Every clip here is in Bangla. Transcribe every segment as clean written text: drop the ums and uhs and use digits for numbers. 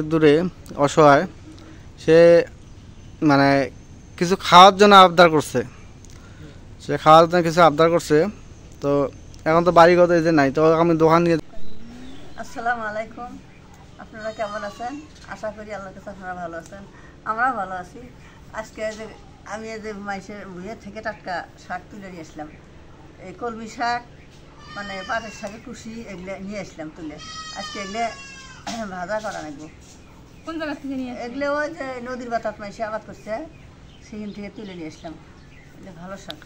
দূরে অসহায় সে মানে কিছু খাওয়ার জন্য আবদার করছে। সে খাওয়ার জন্য কিছু আবদার করছে, তো এখন তো বাড়িগত এই যে নাই, তো আমি দোকান নিয়ে। আসসালামু আলাইকুম, আপনারা কেমন আছেন? আশা করি আল্লাহর কাছে আপনারা ভালো আছেন, আমরাও ভালো আছি। আজকে যে আমি এই যে মাইসের ভুঁইয়ের থেকে টাটকা শাক তুলে নিয়ে আসলাম, এই কলমি শাক মানে পাটের শাকের কুশি এগুলো নিয়ে আসলাম তুলে। আজকে এগুলো ভাজা করা লাগবো। কোন জায়গা থেকে নিয়ে এগুলো ওই যে নদীর বাতাত মাইসে আবাদ করছে, সেখান থেকে তুলে নিয়ে আসলাম। এগুলো ভালো শাক।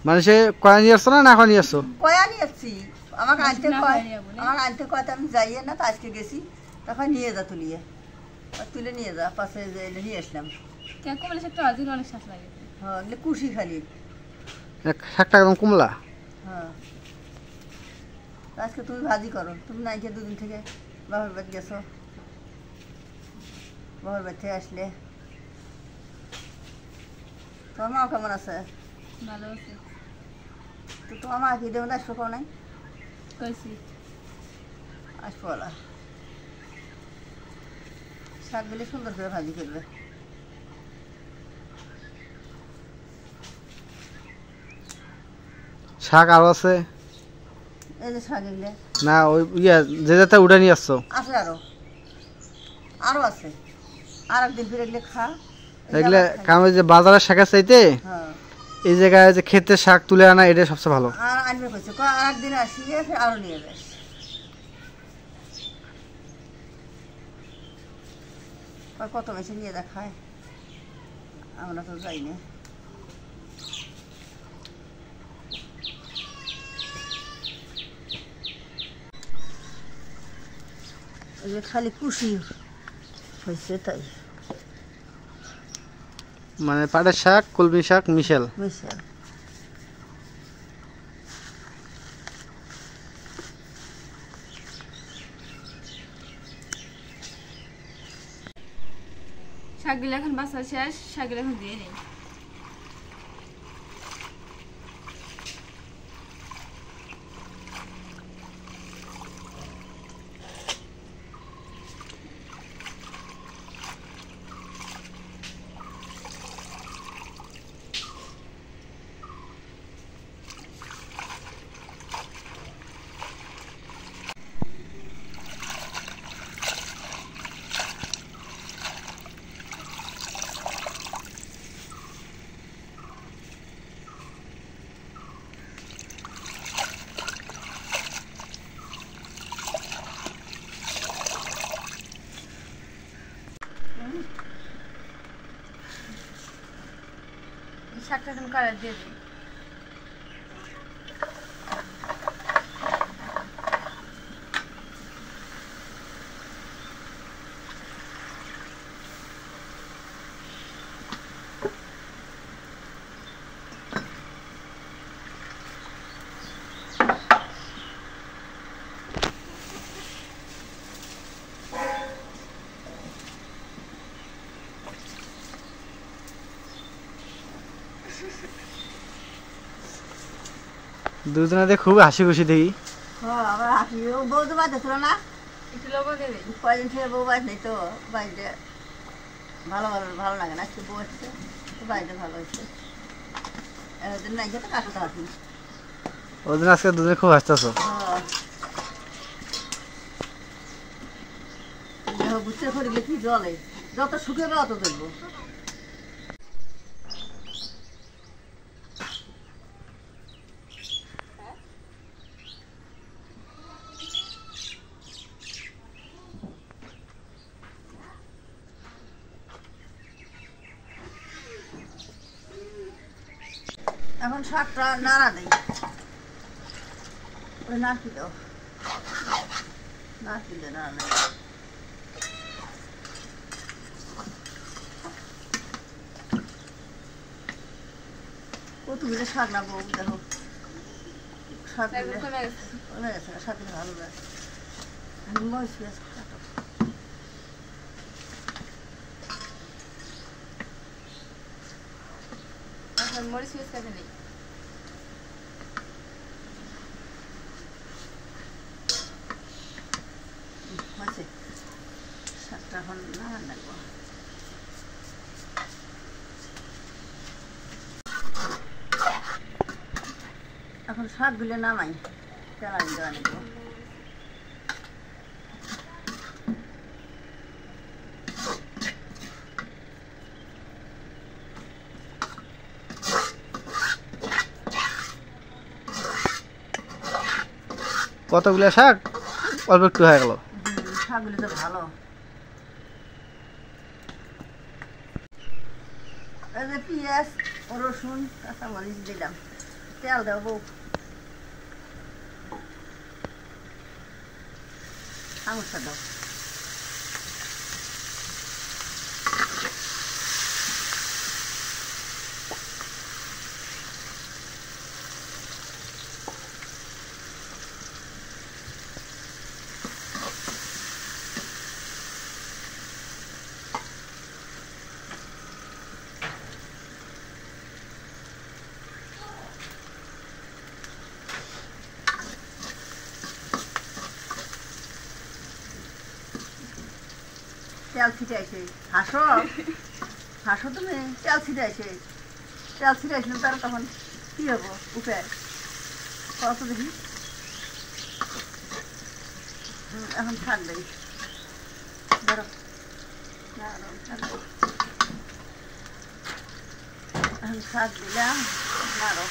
মানে সে কয়া নিয়ে আসছো না এখন নিয়ে আসছো? কয়া নিয়ে আসছি, আমাকে আনতে কয় তো আমি যাইয়ে না, তো আজকে গেছি, তখন নিয়ে যা তুলিয়ে তুলে নিয়ে যা পাশে যে নিয়ে আসলাম। কমলা শাকটা ভাজিলে অনেক স্বাদ লাগে। হ্যাঁ, এগুলো কুশি খালি। শাকটা একদম কুমলা। হ্যাঁ, আজকে তুমি ভাজি করো। তুমি নাইকে দুদিন থেকে বাবার বাড়ি গেছো, বাবার বাড়ি থেকে আসলে। তোমার মাও কেমন আছে? ভালো আছে। তো তোমার মা কি দেবো আসবো কেউ নাই? কইছি আসবো বলা, শাকগুলি সুন্দর করে ভাজি করবে। শাক আরো আছে? এই যে শাক এগুলো না ওই ইয়ে যে যাতে উঠে নিয়ে আসছো? আছে, আরো আছে। আর একদিন ফিরে এগুলো খা। এগুলো কারণ যে বাজারের শাকের চাইতে হ্যাঁ, এই জায়গায় যে ক্ষেতের শাক তুলে আনা এটা সবচেয়ে ভালো। আর আনবে কইছে আর একদিন আসিয়ে ফের আরো নিয়ে যাস। কত মেসে নিয়ে দেখায়, আমরা তো যাই না। খালি কুশি হয়েছে তাই। মানে পাটের শাক কলমি শাক মিশেল। মিশাল শাকগুলো এখন বাছা শেষ, শাকগুলো এখন দিয়ে নেই। শাকটা এখন কালার দিয়ে দিই। দুজনে খুব হাসি খুশি দেখি। হ্যাঁ, আবার আসি। ও বউ তো বাড়িতে ছিল না, একটু লবণ দিয়ে দিই। কয়দিন থেকে বউ বাড়ি নেই, তো বাড়িতে ভালো লাগে না। আজকে বউ আসছে তো বাড়িতে ভালো হয়েছে। একদিন নাই যেতে কাটাতে আসি। ওই দিন আজকে দুজনে খুব হাসতেছো। বুঝতে করে গেছি জলে যত শুকাবে অত দেখবো। এখন শাকটা নাড়া দেই, ওই নাড়কি দাও, নাড়কি দে নাড়া দেয়। কতগুলো শাক না বউ, দেখো শাক কমে গেছে। কমে গেছে, শাক ভালো লাগে। মরিচ পেঁয়াজ কাটো। এখন মরিচ পেঁয়াজ কাটে নেই। আছে শাকটা এখন নামান লাগবো। এখন শাকগুলো নামাই, তেলা দেওয়া নেব। কতগুলো শাক অল্প একটু হয়ে গেল। শাকগুলো তো ভালো। এই যে পেঁয়াজ, রসুন, কাঁচামরিচ দিলাম, তেল দেবো, চামচটা দাও। তেল ছিটাইছে, হাসো হাসো, তুমি তেল ছিটাইছে, তেল ছিটাইছিল তার তখন কি হবো উপায় কত দেখি। এখন শাক দেই, ধরো এখন শাক দিলাম, নাড়ো।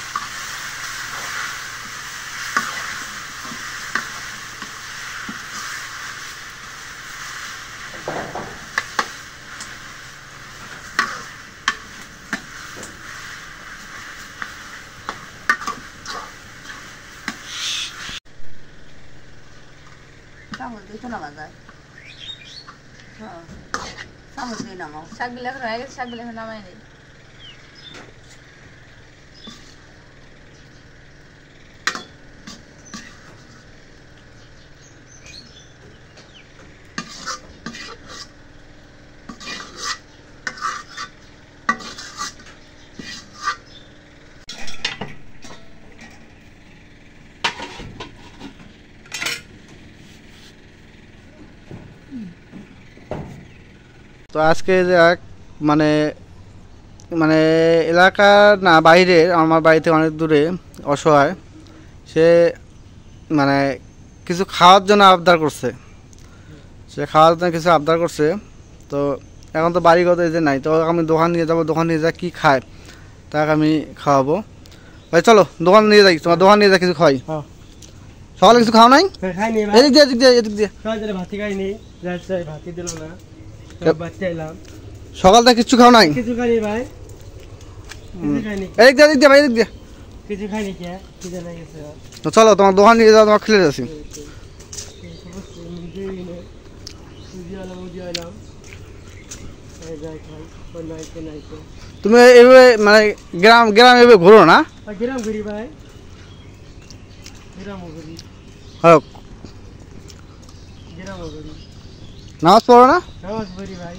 চামচ দিয়ে তো নামা যায়, হ্যাঁ চামচ দিয়ে নামাও। শাকগুলো এখন হয়ে গেছে, শাকগুলো এখন নামাই নেই। তো আজকে যে এক মানে মানে এলাকার না বাইরের, আমার বাড়ি থেকে অনেক দূরে অসহায়, সে মানে কিছু খাওয়ার জন্য আবদার করছে। সে খাওয়ার জন্য কিছু আবদার করছে, তো এখন তো বাড়িগত এই যে নাই, তো আমি দোকান নিয়ে যাবো, দোকান নিয়ে যা কী খায় তাকে আমি খাওয়াবো। ভাই চলো দোকান নিয়ে যাই, তোমার দোকান নিয়ে যা কিছু খাই। সকালে কিছু খাও নাই? এদিক দিয়ে এদিক দিয়ে এদিক দিয়ে ভাতি খাইনি, ভাতি দিল না, বাচ্চা এলাম। সকাল থেকে কিছু খাও নাই? কিছু খাইনি ভাই, কিছু খাইনি, এদিক দিয়ে এদিক দিয়ে ভাই এদিক দিয়ে। কিছু খাইনি কে কি জানা গেছে। তো চলো তোমার দোকান নিয়ে যাও, তোমার খেলে যাচ্ছি। তুমি এভাবে মানে গ্রাম গ্রাম এভাবে ঘুরো না? গ্রাম ঘুরি ভাই, গ্রাম ঘুরি, হোক গ্রাম ঘুরি, নামাজ পড়ো না? নামাজ পড়ি ভাই।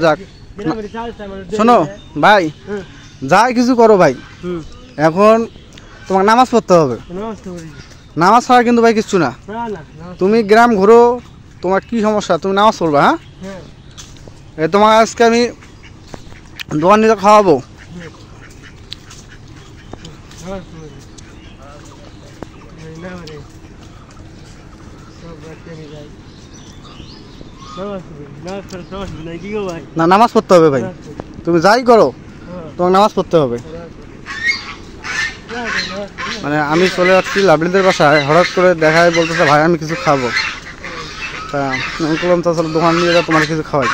যাক গ্রামের চালটা মানে শোনো ভাই, যাই কিছু করো ভাই, এখন তোমাকে নামাজ পড়তে হবে। নামাজ তো পড়ি, নামাজ ছাড়া কিন্তু ভাই কিচ্ছু না। না না নামাজ, তুমি গ্রাম ঘুরো, তোমার কি সমস্যা, তুমি নামাজ পড়বা। হ্যাঁ হ্যাঁ এই তোমাকে আজকে আমি দোকান নিয়ে খাওয়াবো। নামাজ পড়ি না রে, সব বাচ্চা নিয়ে যাই নামাজ পড়ি, নামাজ পড়ে নামাজ পড়ি না কি গো ভাই। না নামাজ পড়তে হবে ভাই, তুমি যাই করো তোমাকে নামাজ পড়তে হবে। মানে আমি চলে যাচ্ছি লাভলিদের বাসায়, হঠাৎ করে দেখায় বলতেছে ভাই আমি কিছু খাবো, তা আমি বললাম তো চলো দোকান নিয়ে যাও, তোমার কিছু খাওয়াই।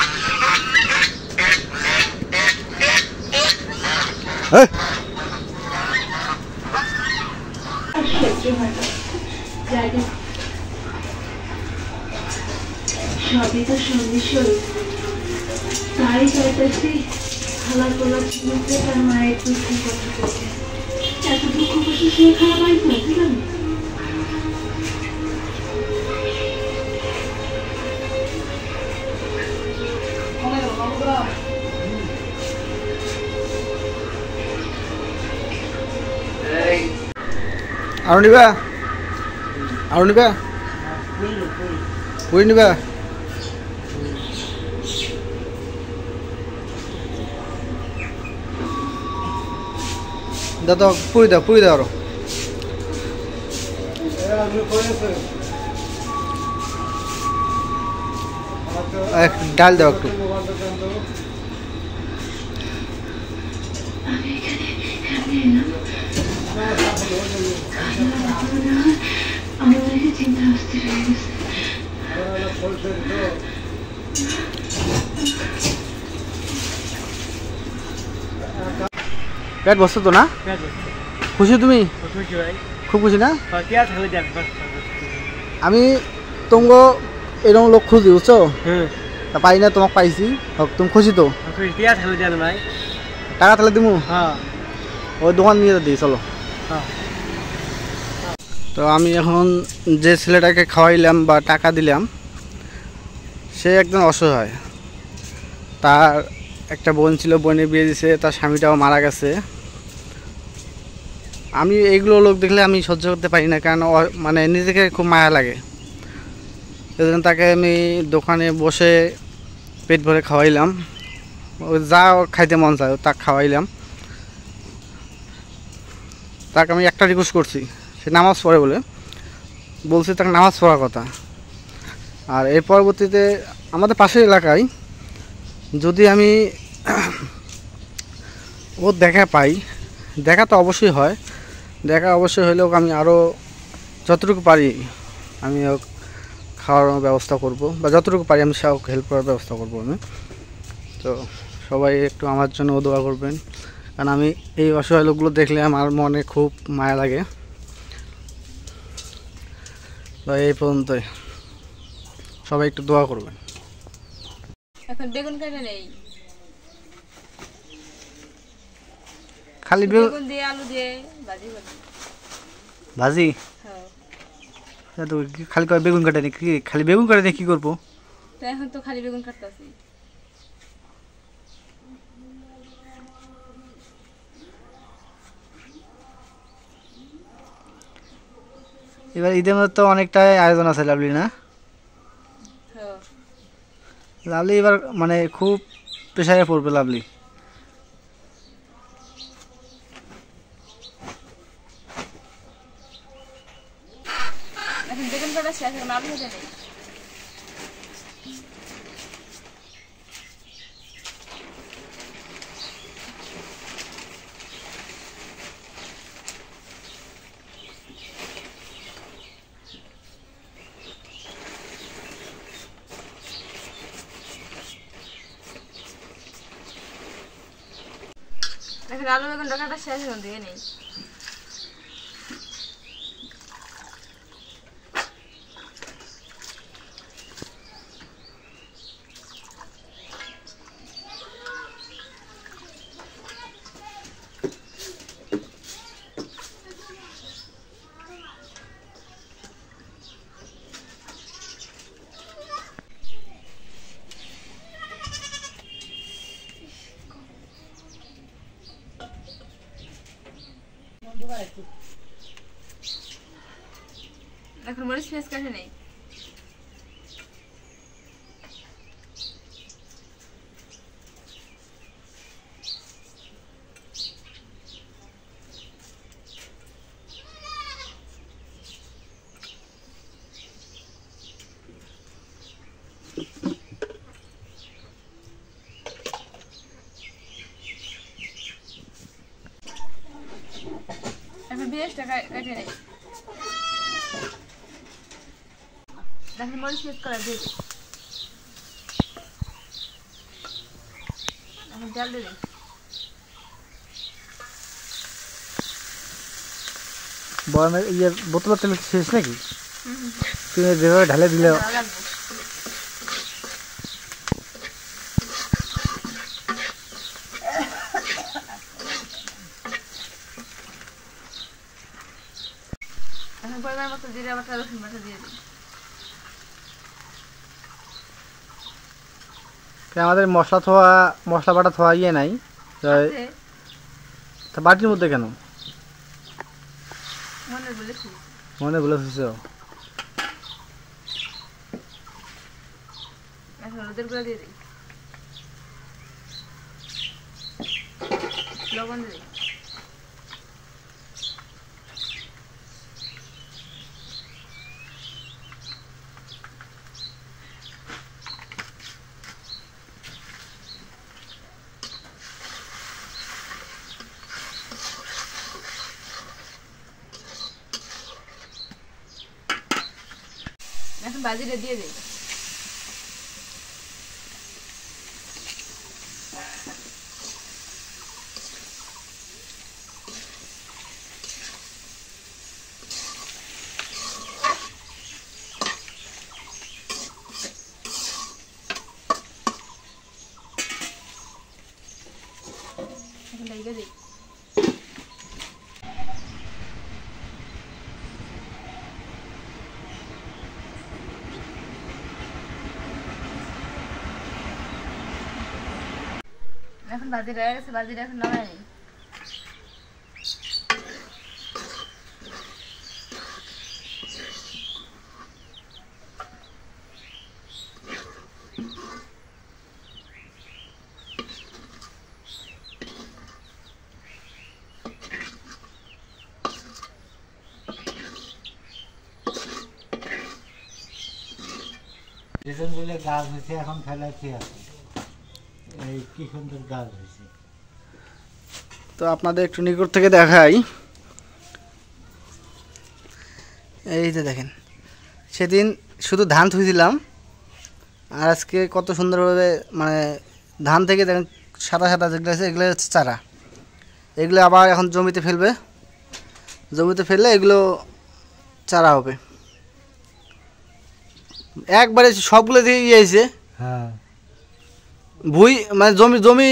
সবই তো সন্দেশ্বর, তারই চাইতেছি খালা তোলা শুনতে তার মায়ের দুঃখের কথা বলতে। এত দুঃখ কষ্ট সে খারাপ হয় না, বুঝলাম না। আর নিবা, আর নিবা, পুরি নিবা। দাও তো পুরি দাও আরো ডাল দাও একটু। আমি এখানে এলাম আমার অনেক চিন্তা অস্থির হয়ে গেছে। পেট বসতো তো না? খুশি তুমি? খুব খুশি না? আমি তোমাকে এরকম লোক খুঁজি বুঝছো, তা পাই না, তোমাকে পাইছি। তুমি খুশি তো? টাকা তাহলে দিমু, ওই দোকান নিয়ে দিই চলো। তো আমি এখন যে ছেলেটাকে খাওয়াইলাম বা টাকা দিলাম সে একদম অসহায়। তার একটা বোন ছিল, বোনের বিয়ে দিছে, তার স্বামীটাও মারা গেছে। আমি এইগুলো লোক দেখলে আমি সহ্য করতে পারি না, কারণ মানে নিজেকে খুব মায়া লাগে। সেজন্য তাকে আমি দোকানে বসে পেট ভরে খাওয়াইলাম, যা খাইতে মন চায় তা খাওয়াইলাম। তাকে আমি একটা রিকোয়েস্ট করছি, সে নামাজ পড়ে বলছি তাকে নামাজ পড়ার কথা। আর এর পরবর্তীতে আমাদের পাশের এলাকায় যদি আমি ও দেখা পাই, দেখা তো অবশ্যই হয়, দেখা অবশ্যই হলেও আমি আরও যতটুকু পারি আমি খাওয়ার ব্যবস্থা করব, বা যতটুকু পারি আমি সব হেল্প করার ব্যবস্থা করব আমি। তো সবাই একটু আমার জন্য দোয়া করবেন, কারণ আমি এই অসহায় লোকগুলো দেখলে আমার মনে খুব মায়া লাগে। তো এই পর্যন্তই, সবাই একটু দোয়া করবেন। এখন বেগুন কাটা নেই, খালি বেগুন দিয়ে আলু দিয়ে ভাজি করব। ভাজি? হ্যাঁ। তো খালি কয় বেগুন কাটা কি, খালি বেগুন কাটা কি করবো? তো এখন তো খালি বেগুন কাটতেছি। এবার ঈদের মধ্যে তো অনেকটাই আয়োজন আছে লাভলি, না? হ্যাঁ। লাভলি এবার মানে খুব প্রেশারে পড়বে লাভলি। এখন বেগুন কাটা শেষ, এখন আলু ভেজে নেই। এখন আলু বেগুন কাটা শেষ, এখন দিয়ে নেই। এখন মরিচ পেঁয়াজ কাটে নেই। এখন পেঁয়াজটা কাটে নেই। এখন মরিচ পেঁয়াজ করা দিয়ে দিই। এখন তেল দিয়ে দিই। বয়ামের ইয়ে বোতলের তেল শেষ নাকি? তুমি যেভাবে ঢালে দিলে লাগবো। এখন পরিমাণ মতো জিরা বাটা রসুন বাটা দিয়ে দিই। আমাদের মশলা বাটা থোয়া ইয়ে নাই, তা বাটির মধ্যে কেন? মনে বলেছিস? এখন হলুদের গুঁড়া দিয়ে দিই, লবণ দিয়ে দিই, বাজিটা দিয়ে দেই। এখন ঢেকে দিই। এখন বাজিটা হয়ে গেছে, বাজিটা এখন নামাই নিই। রেশন বলে গাছ হয়েছে, এখন ফেলাচ্ছি আছে। এই কি সুন্দর গাছ হয়েছে। তো আপনাদের একটু নিকট থেকে দেখাই। এই যে দেখেন, সেদিন শুধু ধান থুইছিলাম, আর আজকে কত সুন্দরভাবে মানে ধান থেকে দেখেন সাদা সাদা যেগুলো আছে এগুলো হচ্ছে চারা। এগুলো আবার এখন জমিতে ফেলবে, জমিতে ফেললে এগুলো চারা হবে। একবারে সবগুলো দিয়ে ইয়ে হয়েছে, হ্যাঁ ভুই মানে জমি জমি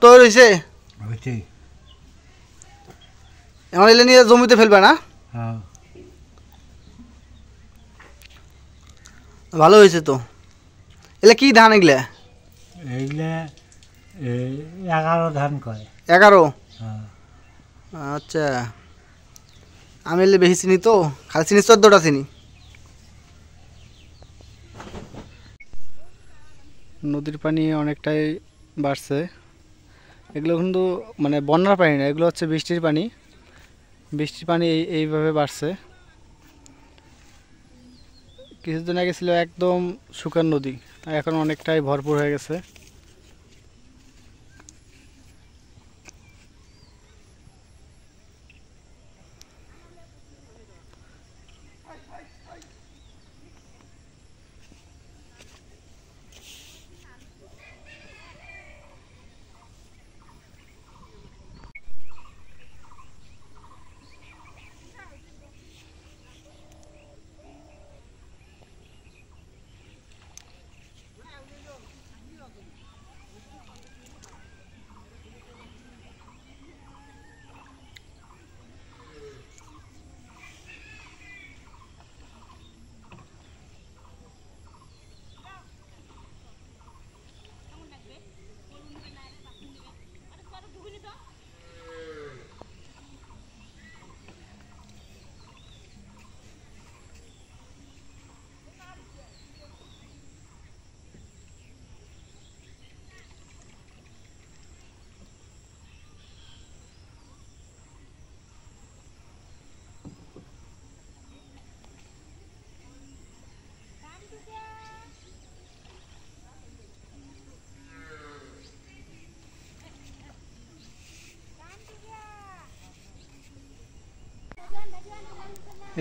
তৈরি হয়েছে। হয়েছে। এখন এলে নিয়ে জমিতে ফেলবে না? হ্যাঁ ভালো হয়েছে তো। এলে কি ধান এগুলা? এইগুলা 11 ধান কয়। 11? হ্যাঁ আচ্ছা, আমি এলে বেশি চিনি তো, খালি চিনি 14টা চিনি। নদীর পানি অনেকটাই বাড়ছে। এগুলো কিন্তু মানে বন্যার পানি না, এগুলো হচ্ছে বৃষ্টির পানি। বৃষ্টির পানি এইভাবে বাড়ছে। কিছুদিন আগে ছিল একদম শুকান নদী, এখন অনেকটাই ভরপুর হয়ে গেছে।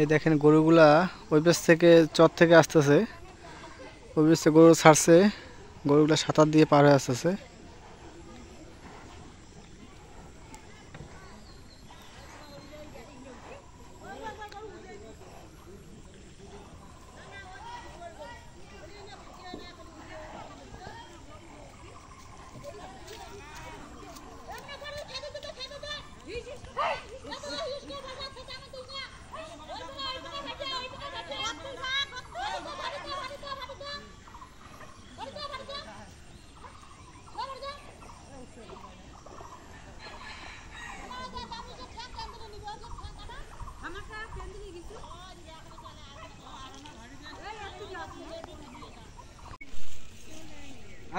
এই দেখেন গরুগুলা ওই পাশ থেকে চর থেকে আসতেছে, ওই পাশ থেকে গরু ছাড়ছে, গরুগুলা সাঁতার দিয়ে পার হয়ে আসতেছে।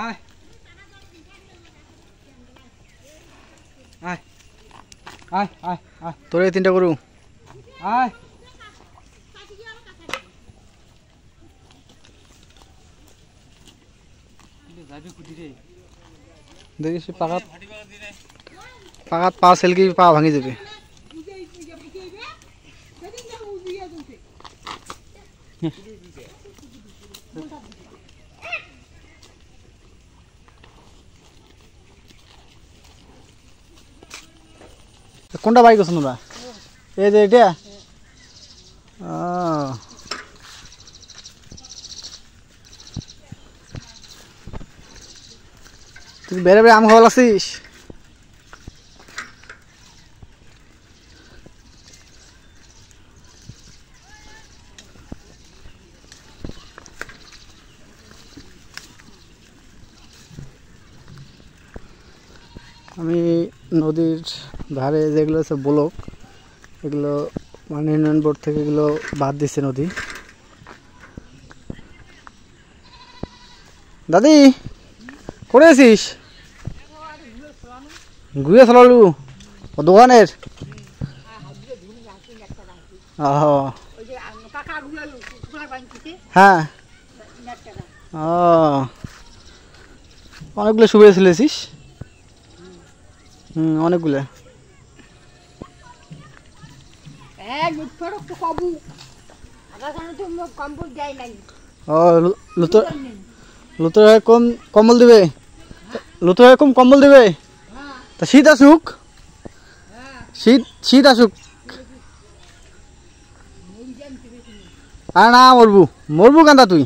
আয় আয় আয় আয় আয় তোর এই 3টা গরু আয় যাবি কুটি রে দেখিস পাকাত পাকাত পা সেলকি পা ভাঙি যাবে। কোনটা বাই করছো তোমরা? এই যে এটা তুই বেড়ে বেড়ে আম খাওয়া লাগছিস? আমি নদীর ধারে যেগুলো আছে ব্লক, এগুলো মানে ইউনিয়ন বোর্ড থেকে এগুলো বাদ দিচ্ছে নদী। দাদি করে আছিস? ঘুরে চলালু দোকানের? হ্যাঁ অনেকগুলো সুবিধা চলেছিস। অনেকগুলো লুতর কম কম্বল দিবে, লুতর কম কম্বল দিবে। তা শীত আসুক, শীত আসুক। আর না মরবু মরবু কান্দা তুই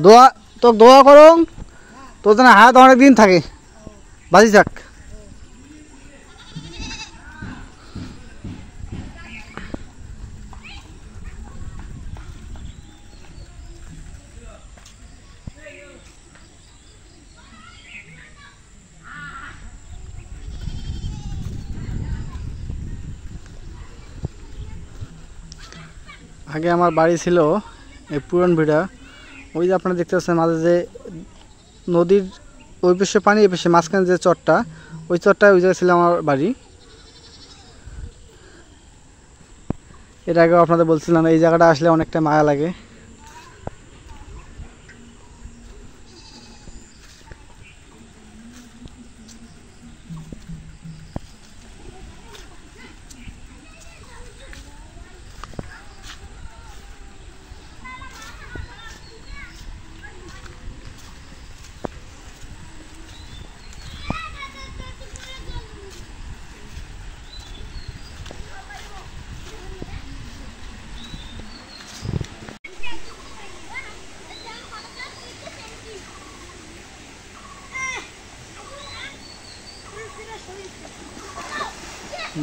দোয়া তোর দোয়া করো তোর যেন হাত অনেক দিন থাকে, বাজি থাক। আগে আমার বাড়ি ছিল এই পুরান ভিড়া, ওই যে আপনারা দেখতে পাচ্ছেন মাঝে যে নদীর ওই পাশে পানি এই পাশে মাঝখানে যে চরটা, ওই চরটায় ওই জায়গায় ছিল আমার বাড়ি। এর আগেও আপনাদের বলছিলাম এই জায়গাটা আসলে অনেকটা মায়া লাগে।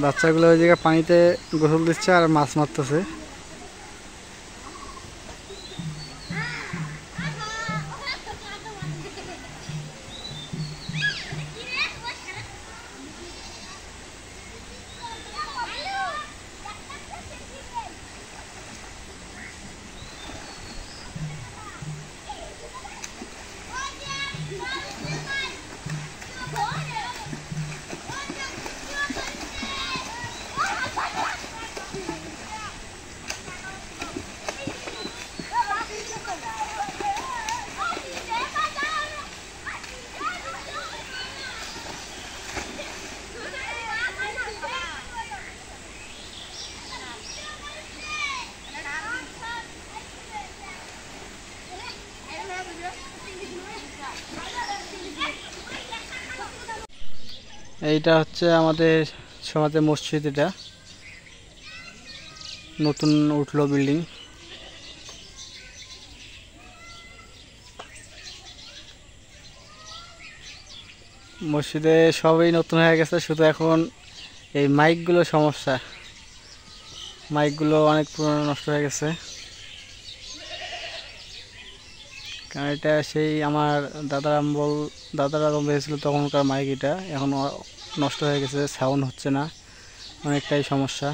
বাচ্চাগুলো ওই জায়গায় পানিতে গোসল দিচ্ছে আর মাছ মারতেছে। এইটা হচ্ছে আমাদের সমাজের মসজিদ, এটা নতুন উঠলো বিল্ডিং। মসজিদে সবই নতুন হয়ে গেছে, শুধু এখন এই মাইকগুলো সমস্যা, মাইকগুলো অনেক পুরনো নষ্ট হয়ে গেছে। কারণ এটা সেই আমার দাদারা হয়েছিল তখনকার মাইক, এটা এখন নষ্ট হয়ে গেছে, সাউন্ড হচ্ছে না, অনেকটাই সমস্যা।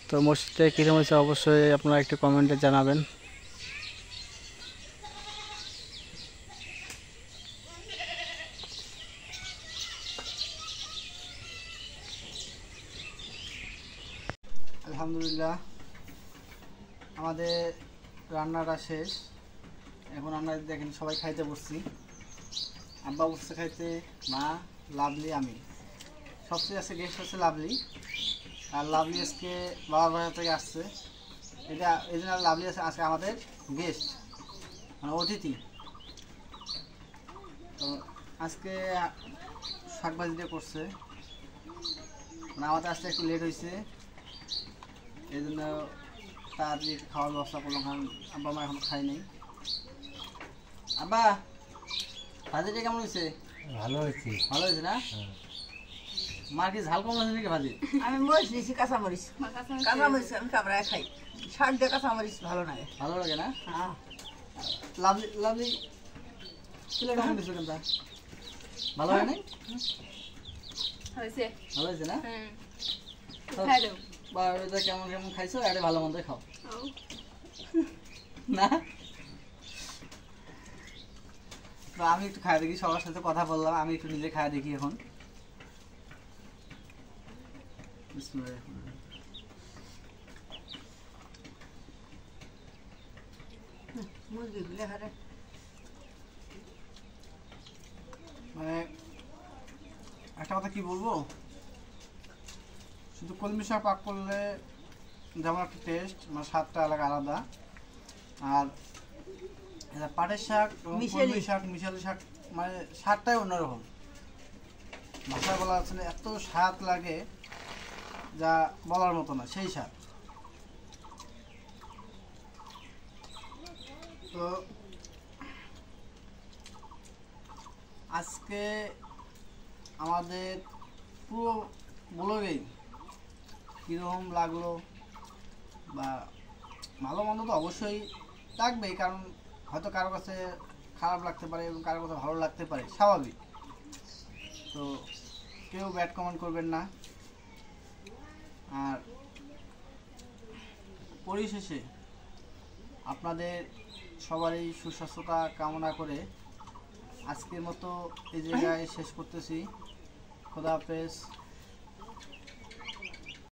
তো মসজিদটা কীরকম হয়েছে অবশ্যই আপনারা একটু কমেন্টে জানাবেন। আলহামদুলিল্লাহ আমাদের রান্নাটা শেষ। এখন আমরা দেখেন সবাই খাইতে বসছি, আব্বা বসছে খাইতে, মা, লাভলি, আমি। সবচেয়ে আছে গেস্ট হচ্ছে লাভলি, আর লাভলি আজকে বাবার বাসা থেকে আসছে, এটা এই জন্য লাভলি আজকে আমাদের গেস্ট মানে অতিথি। তো আজকে শাকভাজি দিয়ে করছে, মানে আমাদের আসতে একটু লেট হয়েছে, এই জন্য তাড়াতাড়ি খাওয়ার ব্যবস্থা করলাম, কারণ আব্বা মা এখন খাই নাই। আব্বা ভাজিটা কেমন হয়েছে? ভালো হয়েছে। ভালো হয়েছে না? মার কি ঝাল কম আছে নাকি ভাজি? আমি মরিচ দিয়েছি, কাঁচামরিচ। কাঁচামরিচ আমি কামড়ায় খাই, শাক দিয়ে কাঁচামরিচ ভালো লাগে। ভালো লাগে না? হ্যাঁ, লাভলি লাভলি কিলো কেমন দিছো কেন? ভালো হয় নাই? হয়েছে। ভালো হয়েছে না? হুম। খাই দাও। বা এটা কেমন কেমন খাইছো, আরে ভালো মন্দ খাও ও, না? তো আমি একটু খাই দেখি, সবার সাথে কথা বললাম, আমি একটু নিজে খাই দেখি এখন। বিসমিল্লাহির রহমানির রহিম। মুরগি গুলে হারে মানে একটা কথা কি বলবো, শুধু কলমি শাক পাক করলে যেমন একটা টেস্ট, মানে স্বাদটা আলাদা, আর এটা পাটের শাক এবং কলমি শাক মিশালি শাক মানে স্বাদটাই অন্যরকম, ভাষায় বলা যাচ্ছে না, এত স্বাদ লাগে যা বলার মতো না, সেই স্বাদ। তো আজকে আমাদের পুরো ব্লগেই কীরকম লাগলো বা ভালো মন্দ তো অবশ্যই লাগবেই, কারণ হয়তো কারো কাছে খারাপ লাগতে পারে এবং কারো কাছে ভালো লাগতে পারে, স্বাভাবিক। তো কেউ ব্যাড কমেন্ট করবেন না। আর পরিশেষে আপনাদের সবারই সুস্বাস্থ্যতা কামনা করে আজকের মতো এই জায়গায় শেষ করতেছি। খোদা হাফেজ।